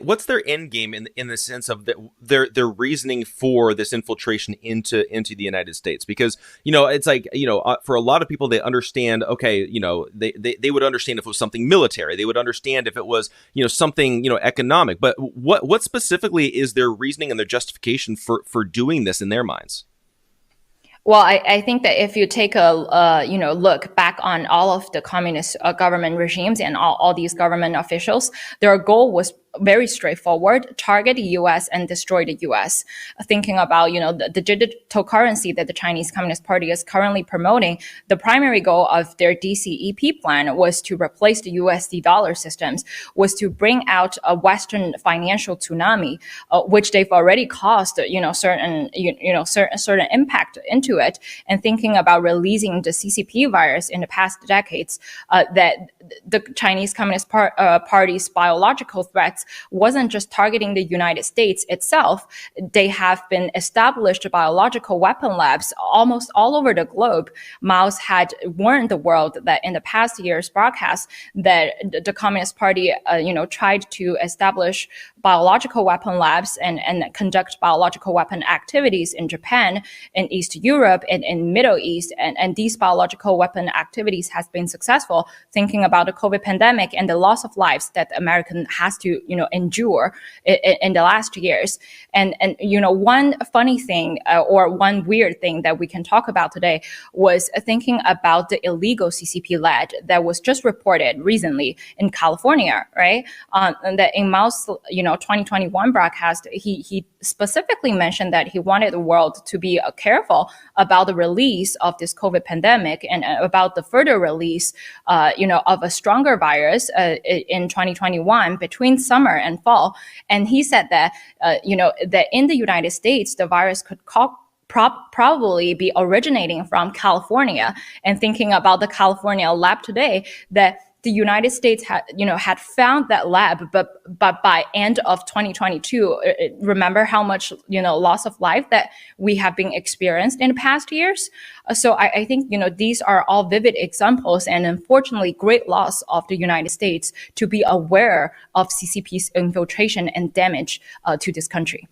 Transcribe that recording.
What's their end game in the sense of their reasoning for this infiltration into the United States? Because it's like for a lot of people, they understand. Okay, they would understand if it was something military. They would understand if it was something economic. But what specifically is their reasoning and their justification for doing this in their minds? Well, I think that if you take a look back on all of the communist government regimes and all these government officials, their goal was very straightforward: target the U.S. and destroy the U.S. Thinking about the digital currency that the Chinese Communist Party is currently promoting, the primary goal of their DCEP plan was to replace the USD dollar systems, was to bring out a Western financial tsunami, which they've already caused certain impact into it. And thinking about releasing the CCP virus in the past decades, that the Chinese Communist Party's biological threats wasn't just targeting the United States itself. They have been established biological weapon labs almost all over the globe. Mao's had warned the world that in the past year's broadcast that the Communist Party, tried to establish biological weapon labs and conduct biological weapon activities in Japan, in East Europe, and in Middle East. And these biological weapon activities has been successful, thinking about the COVID pandemic and the loss of lives that American has to, endure in the last years. And one funny thing or one weird thing that we can talk about today was thinking about the illegal CCP lab that was just reported recently in California, right? And that in Mao's, 2021 broadcast, he specifically mentioned that he wanted the world to be careful about the release of this COVID pandemic and about the further release, of a stronger virus in 2021 between summer and fall. And he said that, that in the United States, the virus could probably be originating from California. And thinking about the California lab today, that the United States had found that lab, but by end of 2022, remember how much loss of life that we have been experienced in the past years. So I think these are all vivid examples, and unfortunately, great loss of the United States to be aware of CCP's infiltration and damage to this country.